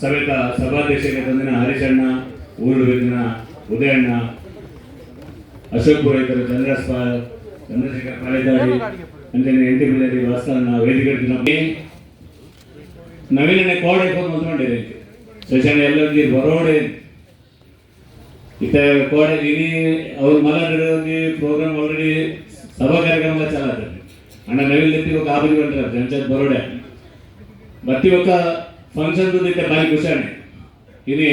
ಸಭೆಯ ಸಭಾಧ್ಯಕ್ಷರಿಗೆ ತಂದಿನ ಹರೀಶಣ್ಣ, ಊರು ಬೆಂದಿನ ಉದಯಣ್ಣ, ಅಶೋಕ್ ಪುರೋಹಿತರು, ಚಂದ್ರಶೇಖರ್ ಪಾಲೇದಾರಿ, ಅಂಜನೆ ಎಂಟಿ ಬಿಳ್ಳೇರಿ, ವಾಸ್ತವನ ವೇದಿಕೆ ನವೀನ ಕೋಡೆ ಮಂತ್ಕೊಂಡಿರಿ ಸೆಷನ್ ಎಲ್ಲ ಬರೋಡೆ ಇತ್ತ ಕೋಡೆ ಇನಿ ಅವ್ರು ಮಲಡಿ ಪ್ರೋಗ್ರಾಮ್ ಆಲ್ರೆಡಿ ಸಭಾ ಕಾರ್ಯಕ್ರಮ ಚಾಲत ಅಣ್ಣ ನವೀನ್ ಎತ್ತಿ ఒక 50 ಗಂಟೆ ಪಂಚಾಯತ್ ಬರೋಡೆ ಪ್ರತಿ ఒక్క ಫಂಕ್ಷನ್ ಇತ್ತೆ ಬಾರಿ ಖುಷಿಯಾನೆ ಇನಿ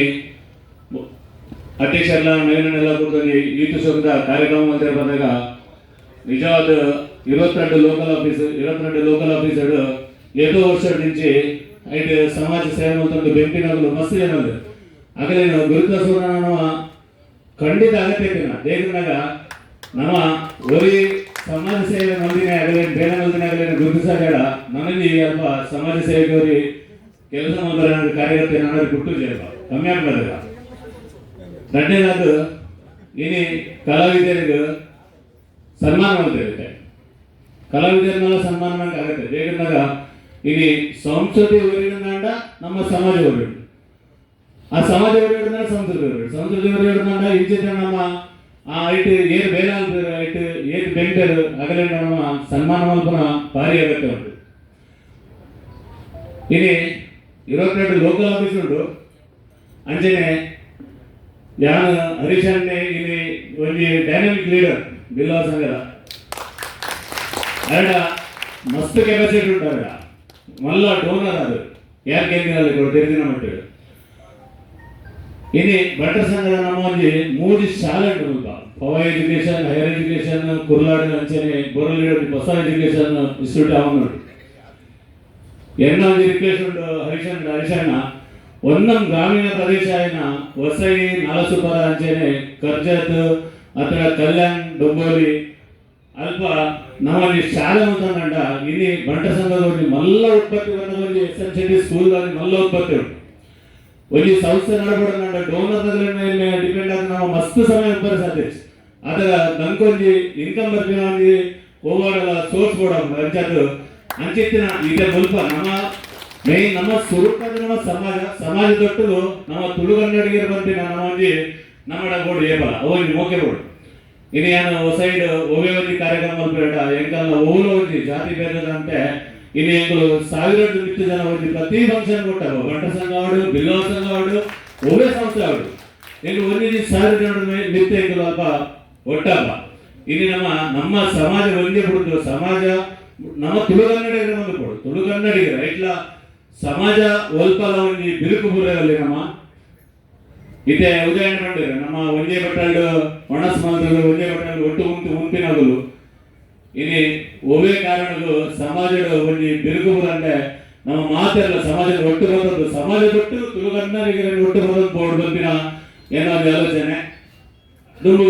ಅಧ್ಯಕ್ಷರೆಲ್ಲ ನವೀನನೆಲ್ಲ ಕೂತ್ಕೊಂಡು ಯೂತ್ ಶೋಕದ ಕಾರ್ಯಕ್ರಮ ಅಂತ ಬಂದಾಗ ನಿಜವಾದ 22 ಲೋಕಲ್ ಆಫೀಸರ್ ఏదో ವರ್ಷದ నుంచి ಐದು ಸಮಾಜ ಸೇವೆ ಅಂತ ಬೆಂಪಿನಾಗಲು ಮಸ್ತ್ ಏನದು ಆಗಲೇನು ಗುರುತ್ವ ನಮ್ಮ ಖಂಡಿತ ಅಗತ್ಯ ಐತೆ ದೇಶನಾಗ ನಮ್ಮ ಒರಿ ಸಮಾಜ ಸೇವೆ ಮಂದಿನೇ ಆಗಲೇ ಬೇರೆ ಮಂದಿನೇ ಆಗಲೇ ಗುರುತಿಸಾಗ ನನಗೆ ಅಲ್ಪ ಸಮಾಜ ಸೇವೆಗೆ ಕೆಲಸ ಮಾಡಿದ್ರೆ ನನಗೆ ಕಾರ್ಯಕರ್ತೆ ನನಗೆ ಗುಟ್ಟು ಕಮ್ಮಿ ಆಗ್ತದೆ ಎರಡನೇದಾದ ಇನಿ ಕಲಾವಿದರಿಗೆ ಸನ್ಮಾನ ಮಾಡ್ತಿರುತ್ತೆ ಕಲಾವಿದರನ್ನೆಲ್ಲ ಸನ್ಮಾನ ಮಾಡಕ್ಕೆ ಆಗುತ್ತೆ ಬೇಗನಾಗ ಇನಿ ಸಂಸ್ಕೃತಿ ಒರಿಯಂಡ ನಮ್ಮ ಸಮಾಜ ಒರಿಯಂಡ ಆ ಸಮಾಜ ಒರಿಯಂಡ ಸಂಸ್ಕೃತಿ ಒರಿಯಂಡ ಇಂಚಿತ ನಮ್ಮ ಆ ಐಟ್ ಏನು ಬೇಲಾಲ್ ಐಟ್ ಏನು ಬೆಂಟರ್ ಆಗಲೇ ನಮ್ಮ ಸನ್ಮಾನ ಮಲ್ಪನ ಭಾರಿ ಅಗತ್ಯ ಉಂಟು ಇನಿ 22 ಲೋಕಲ್ ಆಫೀಸ್ ಉಂಟು ಅಂಚನೆ ಯಾನು ಹರೀಶನ್ನೇ ಇಲ್ಲಿ ಒಂದು ಡೈನಾಮಿಕ್ ಲೀಡರ್ ಬಿಲ್ಲಾ ಸಂಘದ ಅರಡ ಮಸ್ತ್ ಕೆಪಾಸಿಟಿ ಉಂಟು ಅರಡ ಮಲ್ಲ ಡೋನರ್ ಅದು ಯಾರು ಕೇಂದ್ರಲ್ಲಿ ಕೊಡ್ತಿರ್ತೀನಿ ಮಟ್ಟಿಗೆ ಇನಿ ಭಟ್ರ ಸಂಘದ ನಮ್ಮ ಒಂದು 3 ಶಾಲೆ ಉಂಟು ಪವರ್ ಎಜುಕೇಶನ್, ಹೈಯರ್ ಎಜುಕೇಶನ್, ಕುರ್ಲಾಡ್ ಅಂಚನೆ ಬೋರಲಿ ಹೊಸ ಎಜುಕೇಶನ್ ಇನ್ಸ್ಟಿಟ್ಯೂಟ್ ಅವನು ಎನ್ನ ಒಂದು ರಿಕ್ವೆಸ್ಟ್ ಉಂಟು ಹರೀಶಣ್ಣ ಒಂದೊಂದು ಗ್ರಾಮೀಣ ಪ್ರದೇಶ ಆಯ್ನ ಹೊಸೈ ನಾಲಸುಪರ ಅಂಚನೆ ಕರ್ಜತ್ ಅಥವಾ ಕಲ್ಯಾಣ್ ಡೊಂಬೋಲಿ ಅಲ್ಪ ನಮ್ಮಲ್ಲಿ ಶಾಲೆ ಅಂತಂದ ಇಲ್ಲಿ ಬಂಟ ಸಂಘದ ಮಲ್ಲ ಉತ್ಪತ್ತಿ ಬಂದ SMCT ಸ್ಕೂಲ್ ಮಲ್ಲ ಉತ್ಪತ್ತಿ ಉಂಟು ಒಂದು ಸಂಸ್ಥೆ ನಡಬಡ ಡೋನರ್ ಮೇಲೆ ಡಿಪೆಂಡ್ ಆದ ನಾವು ಮಸ್ತ್ ಸಮಯ ಉತ್ಪತ್ತಿ ಸಾಧ್ಯ ಅದರ ನನ್ಕೊಂದು ಇನ್ಕಮ್ ಬರ್ತೀನ ಒಂದು ಹೋಗೋಡಲ್ಲ ಸೋರ್ಸ್ ಕೊಡ ಪಂಚಾಯತ್ ಅಂಚಿತ್ತಿನ ಈಗ ಸ್ವಲ್ಪ ನಮ್ಮ ಮೇನ್ ನಮ್ಮ ಸ್ವರೂಪದ ನಮ್ಮ ಸಮಾಜ ದೊಟ್ಟು ನಮ್ಮ ತುಳುಗನ್ನಡಿಗೆ ಬಂದಿನ ನಮ್ಮ ಒಂದು ನಮ್ಮ ಬೋರ್ಡ್ ಏಬಲ ಅವನಿ ಮೋಕೆ ಬೋರ್ಡ್ ಇನ್ನು ಏನು ಸೈಡ್ ಒವೆ ಒಂದು ಕಾರ್ಯಕ್ರಮ ಮಲ್ಪೇಡ ಎಂಕಲ್ಲ ಓಲು ಒಂದು ಜಾತಿ ಭೇದದಂತೆ ಇನ್ನು ಎಂಗಳು 1000 ಮಿತ್ತು ಜನ ಒಂದು ಪ್ರತಿ ಫಂಕ್ಷನ್ ಕೊಟ್ಟಾಗ ಬಂಟ ಸಂಘ ಆಡು ಬಿಲ್ಲೋ ಸಂಘ ಆಡು ಒವೆ ಸಂಸ್ಥೆ ಆಡು ಎಂಗಳು ಒಂದು 1000 ಜನ ಮಿತ್ತು ಎಂಗಳು ಅಲ್ಪ ಒಟ್ಟಪ್ಪ ಇನ್ನು ನಮ್ಮ ಸಮಾಜ ಒಂದೇ ಬಿಡುದು ಸಮಾಜ ನಮ್ಮ ತುಳುಗನ್ನಡಿಗರ ಒಂದು ಕೊಡು ತುಳುಗನ್ನಡಿಗರ ಇಟ್ಲ ಸಮಾಜ ಒಲ್ಪಲ ಒಂದು ಬಿರುಕು ಬುರ್ರಲ್ಲಿ ನಮ್ಮ ಇದೇ ಉದಾಹರಣೆ ಮಾಡಿದ್ರೆ ನಮ್ಮ ಒಂದೇ ಬಟ್ಟಲು ಒಣಸ್ ಮಾಲ್ಗಳು ಒಂದೇ ಬಟ್ಟಲು ಒಟ್ಟು ಮುಂಪಿನಾಗಲು ಇಲ್ಲಿ ಒವೇ ಕಾರಣಗಳು ಸಮಾಜದ ಒಂದು ಬಿರುಕು ಬುರಂಡೆ ನಮ್ಮ ಮಾತೆಲ್ಲ ಸಮಾಜದ ಒಟ್ಟು ಬರೋದು ಸಮಾಜ ಬಿಟ್ಟು ತುಳುಗನ್ನಡಿಗರ ಒಟ್ಟು ಬರೋದು ಬೋರ್ಡ್ ಬಂದಿನ ಏನೋ ಒಂದು ಆಲೋಚನೆ ದುಂಬು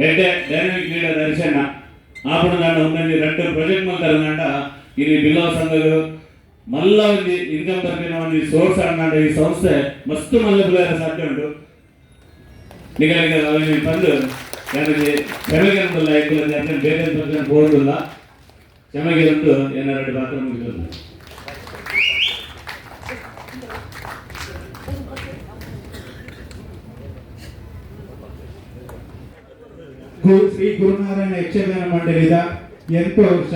ಎಡ್ಡೆ ಡೈನಾಮಿಕ್ ಲೀಡರ್ ಹರೀಶಣ್ಣ ಆಪಣ ನಾನು ಒಂದೊಂದು 2 ಪ್ರಾಜೆಕ್ಟ್ ಮಾಡ್ತಾರೆ ಇಲ್ಲಿ ಬಿಲ್ಲೋ ಸಂಘಗಳು ಮಲ್ಲ ಒಂದು ಇನ್ಕಮ್ ಬರ್ತಿನ ಒಂದು ಸೋರ್ಸ್ ಅನ್ನ ಈ ಸಂಸ್ಥೆ ಮಸ್ತ್ ಮಲ್ಲ ಬಿಲ್ಲರ ಸಾಧ್ಯ ಉಂಟು ನಿಮಗೆ ಅವನಿಗೆ ಬಂದು ನನಗೆ ಕ್ಷಮೆಗಿರಲ್ಲ ಯಾಕಂದ್ರೆ ಅದನ್ನ ಬೇರೆ ಪ್ರಶ್ನೆ ಬೋರ್ಡಿಲ್ಲ ಕ್ಷಮೆಗಿರಂದು ಏನಾರು ಪಾತ್ರ ಮುಗಿದ್ರು ಶ್ರೀ ಗುರುನಾರಾಯಣ ಯಕ್ಷಗಾನ ಮಂಡಳಿದ 8 ವರ್ಷ